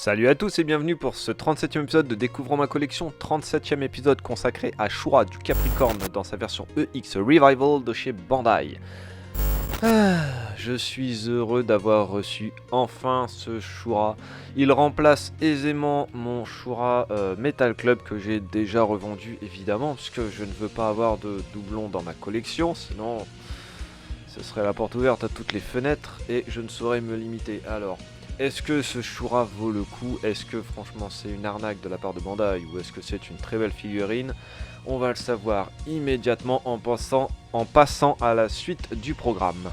Salut à tous et bienvenue pour ce 37e épisode de Découvrons ma collection, 37e épisode consacré à Shura du Capricorne dans sa version EX Revival de chez Bandai. Je suis heureux d'avoir reçu enfin ce Shura. Il remplace aisément mon Shura Metal Club que j'ai déjà revendu évidemment, puisque je ne veux pas avoir de doublons dans ma collection, sinon ce serait la porte ouverte à toutes les fenêtres et je ne saurais me limiter. Alors, est-ce que ce Shura vaut le coup? Est-ce que franchement c'est une arnaque de la part de Bandai ou est-ce que c'est une très belle figurine? On va le savoir immédiatement en passant à la suite du programme.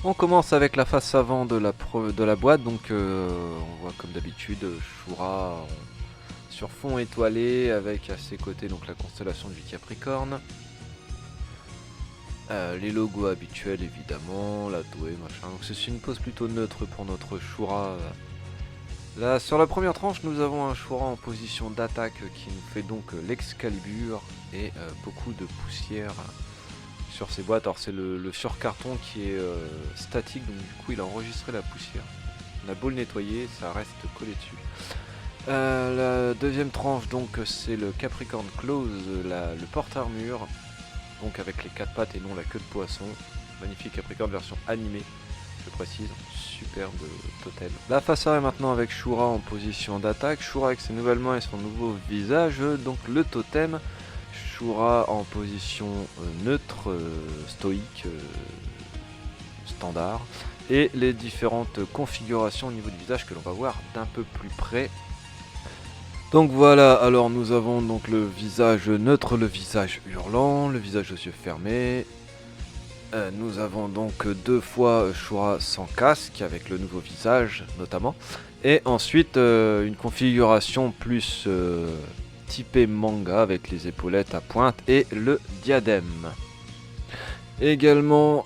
On commence avec la face avant de la boîte, donc on voit comme d'habitude Shura sur fond étoilé avec à ses côtés donc la constellation du Capricorne. Les logos habituels évidemment, la douée, machin. Donc c'est une pose plutôt neutre pour notre Shura. Là, sur la première tranche, nous avons un Shura en position d'attaque qui nous fait donc l'Excalibur et beaucoup de poussière sur ses boîtes. Alors c'est le surcarton qui est statique, donc du coup il a enregistré la poussière. On a beau le nettoyer, ça reste collé dessus. La deuxième tranche donc c'est le Capricorn Claws, le porte-armure. Donc avec les 4 pattes et non la queue de poisson. Magnifique Capricorne version animée, je précise. Superbe totem. La face arrière maintenant avec Shura en position d'attaque. Shura avec ses nouvelles mains et son nouveau visage. Donc le totem. Shura en position neutre, stoïque, standard. Et les différentes configurations au niveau du visage que l'on va voir d'un peu plus près. Donc voilà, alors nous avons donc le visage neutre, le visage hurlant, le visage aux yeux fermés. Nous avons donc deux fois Shura sans casque avec le nouveau visage notamment. Et ensuite une configuration plus typée manga avec les épaulettes à pointe et le diadème. Également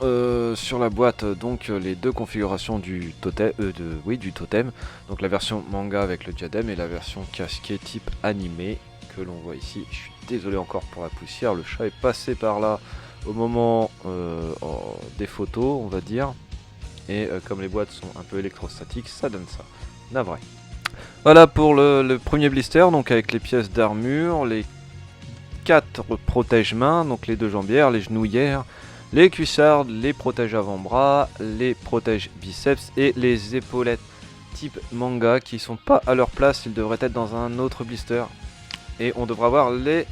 sur la boîte donc les deux configurations du totem, donc la version manga avec le diadème et la version casquée type animé que l'on voit ici. Je suis désolé encore pour la poussière, le chat est passé par là au moment des photos on va dire, et comme les boîtes sont un peu électrostatiques ça donne ça, navré. Voilà pour le premier blister, donc avec les pièces d'armure, les 4 protège-mains, donc les deux jambières, les genouillères, les cuissardes, les protèges avant-bras, les protèges biceps et les épaulettes type manga qui sont pas à leur place, ils devraient être dans un autre blister. Et on devra avoir les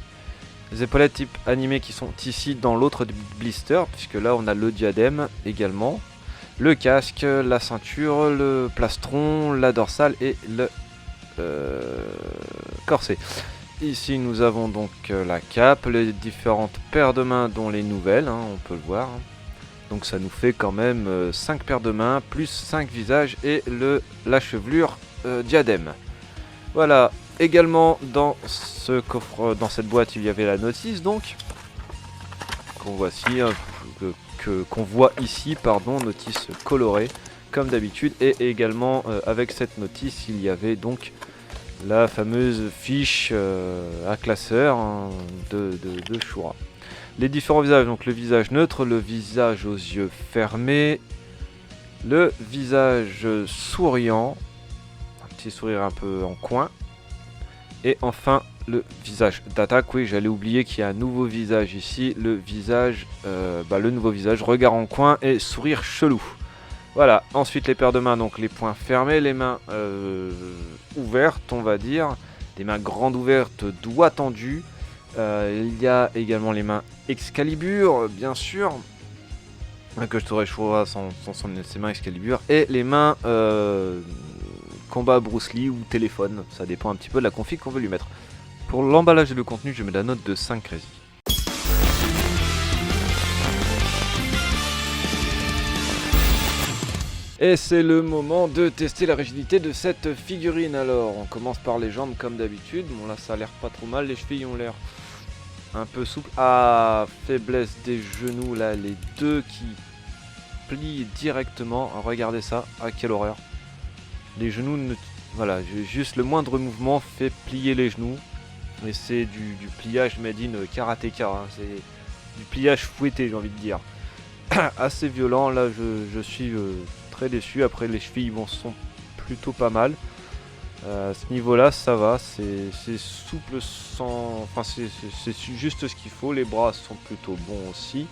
épaulettes type animé qui sont ici dans l'autre blister, puisque là on a le diadème également, le casque, la ceinture, le plastron, la dorsale et le corset. Ici nous avons donc la cape, les différentes paires de mains dont les nouvelles, on peut le voir. Donc ça nous fait quand même 5 paires de mains, plus 5 visages et la chevelure diadème. Voilà, également dans ce coffre, dans cette boîte il y avait la notice donc, qu'on voit ici, notice colorée comme d'habitude. Et également avec cette notice il y avait donc la fameuse fiche à classeur de Shura. Les différents visages, donc le visage neutre, le visage aux yeux fermés, le visage souriant, un petit sourire un peu en coin, et enfin le visage d'attaque. Oui, j'allais oublier qu'il y a un nouveau visage ici, le nouveau visage, regard en coin et sourire chelou. Voilà, ensuite les paires de mains, donc les poings fermés, les mains ouvertes on va dire, des mains grandes ouvertes, doigts tendus. Il y a également les mains Excalibur, bien sûr, que je t'aurais Shura sans ses mains Excalibur, et les mains combat Bruce Lee ou téléphone, ça dépend un petit peu de la config qu'on veut lui mettre. Pour l'emballage et le contenu, je mets la note de 5 crazy. Et c'est le moment de tester la rigidité de cette figurine. Alors on commence par les jambes comme d'habitude. Bon là ça a l'air pas trop mal, les chevilles ont l'air un peu souples. Ah, faiblesse des genoux là, les deux qui plient directement. Regardez ça, ah quelle horreur. Les genoux, voilà, juste le moindre mouvement fait plier les genoux. Et c'est du pliage made in karatéka, c'est du pliage fouetté j'ai envie de dire. assez violent. Là, je suis très déçu. Après, les chevilles sont plutôt pas mal. À ce niveau-là, ça va. C'est souple sans. Enfin, c'est juste ce qu'il faut. Les bras sont plutôt bons aussi.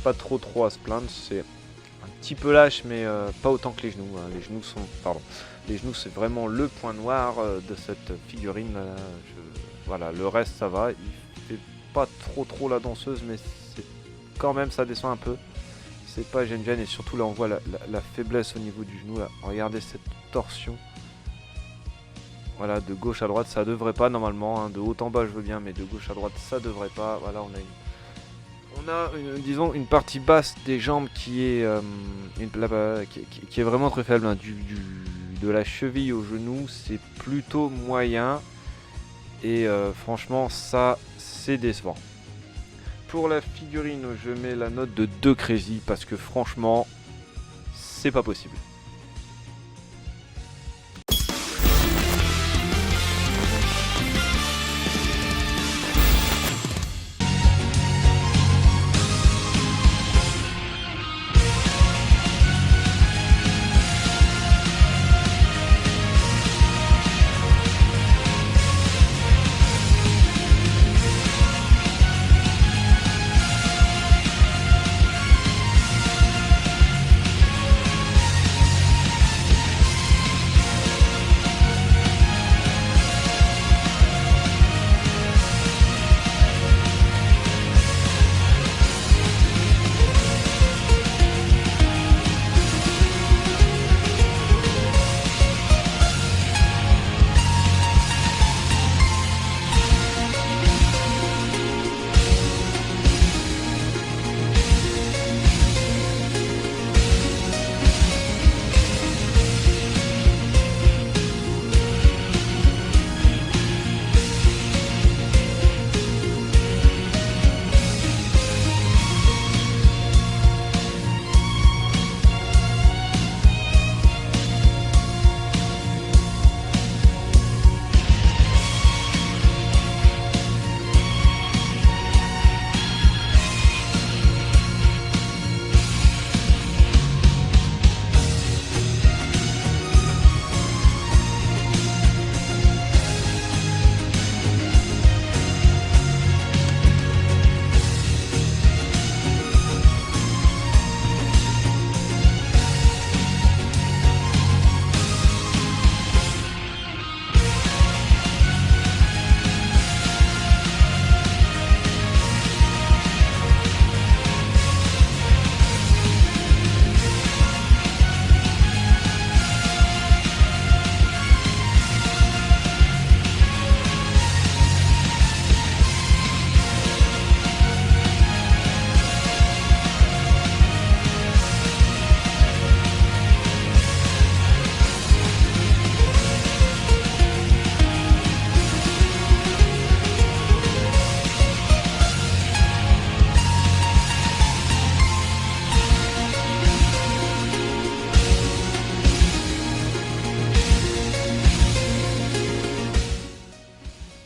Pas trop à se plaindre. C'est un petit peu lâche, mais pas autant que les genoux. Hein. Les genoux sont. Pardon. Les genoux, c'est vraiment le point noir de cette figurine. Voilà, le reste, ça va. Il fait pas trop la danseuse, mais c'est quand même, ça descend un peu. C'est pas gêne et surtout là, on voit la faiblesse au niveau du genou. Là. Regardez cette torsion. Voilà, de gauche à droite, ça devrait pas normalement. Hein. De haut en bas, je veux bien, mais de gauche à droite, ça devrait pas. Voilà, on a disons une partie basse des jambes qui est qui est vraiment très faible. Hein. De la cheville au genou, c'est plutôt moyen. Et franchement, ça, c'est décevant. Pour la figurine, je mets la note de 2 crazy parce que franchement, c'est pas possible.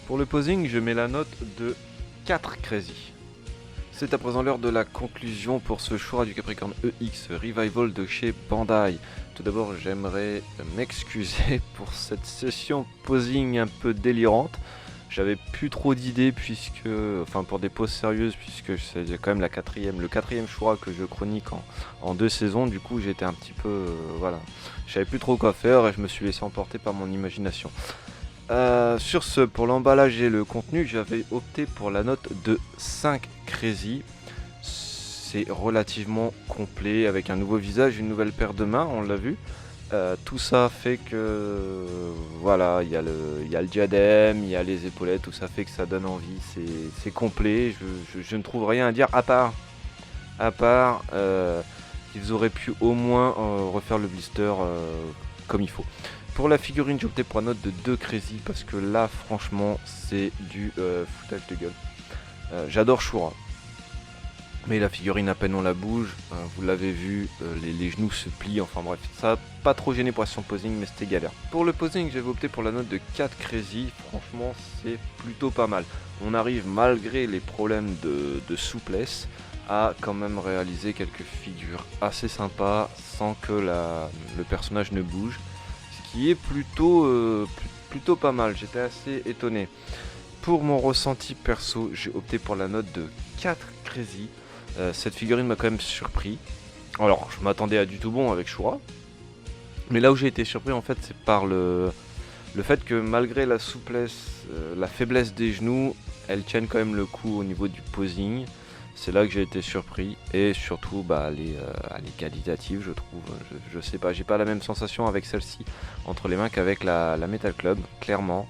Pour le posing, je mets la note de 4 crazy. C'est à présent l'heure de la conclusion pour ce choix du Capricorn EX Revival de chez Bandai. Tout d'abord, j'aimerais m'excuser pour cette session posing un peu délirante. J'avais plus trop d'idées pour des poses sérieuses puisque c'est quand même le quatrième choix que je chronique en 2 saisons. Du coup, j'étais un petit peu, je savais plus trop quoi faire et je me suis laissé emporter par mon imagination. Sur ce, pour l'emballage et le contenu, j'avais opté pour la note de 5 crazy. C'est relativement complet avec un nouveau visage, une nouvelle paire de mains, on l'a vu. Tout ça fait que il y a le diadème, il y a les épaulettes, tout ça fait que ça donne envie, c'est complet. Je ne trouve rien à dire à part qu'ils auraient pu au moins refaire le blister comme il faut. Pour la figurine, j'ai opté pour une note de 2 crazy parce que là, franchement, c'est du foutage de gueule. J'adore Shura. Mais la figurine, à peine on la bouge, vous l'avez vu, les genoux se plient, enfin bref, ça n'a pas trop gêné pour la session posing, mais c'était galère. Pour le posing, j'avais opté pour la note de 4 crazy, franchement, c'est plutôt pas mal. On arrive, malgré les problèmes de souplesse, a quand même réalisé quelques figures assez sympas sans que le personnage ne bouge, ce qui est plutôt pas mal. J'étais assez étonné. Pour mon ressenti perso, j'ai opté pour la note de 4 Crazy. Cette figurine m'a quand même surpris. Alors, je m'attendais à du tout bon avec Shura, mais là où j'ai été surpris en fait, c'est par le fait que malgré la souplesse, la faiblesse des genoux, elle tienne quand même le coup au niveau du posing. C'est là que j'ai été surpris, et surtout elle est qualitative, je trouve. Je sais pas, j'ai pas la même sensation avec celle-ci entre les mains qu'avec la Metal Club, clairement.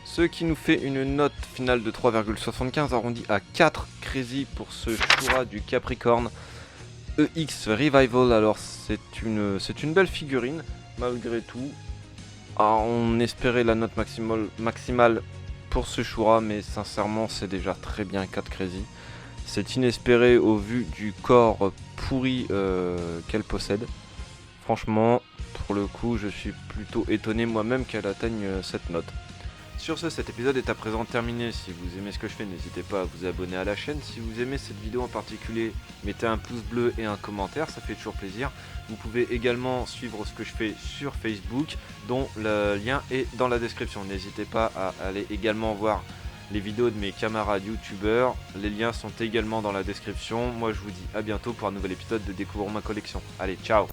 Ce qui nous fait une note finale de 3,75 arrondi à 4 Crazy pour ce Shura du Capricorne EX Revival. Alors c'est une belle figurine malgré tout. On espérait la note maximale pour ce Shura, mais sincèrement c'est déjà très bien 4 Crazy. C'est inespéré au vu du corps pourri qu'elle possède. Franchement, pour le coup, je suis plutôt étonné moi-même qu'elle atteigne cette note. Sur ce, cet épisode est à présent terminé. Si vous aimez ce que je fais, n'hésitez pas à vous abonner à la chaîne. Si vous aimez cette vidéo en particulier, mettez un pouce bleu et un commentaire, ça fait toujours plaisir. Vous pouvez également suivre ce que je fais sur Facebook, dont le lien est dans la description. N'hésitez pas à aller également voir les vidéos de mes camarades youtubeurs. Les liens sont également dans la description. Moi je vous dis à bientôt pour un nouvel épisode de Découvrons ma collection. Allez, ciao!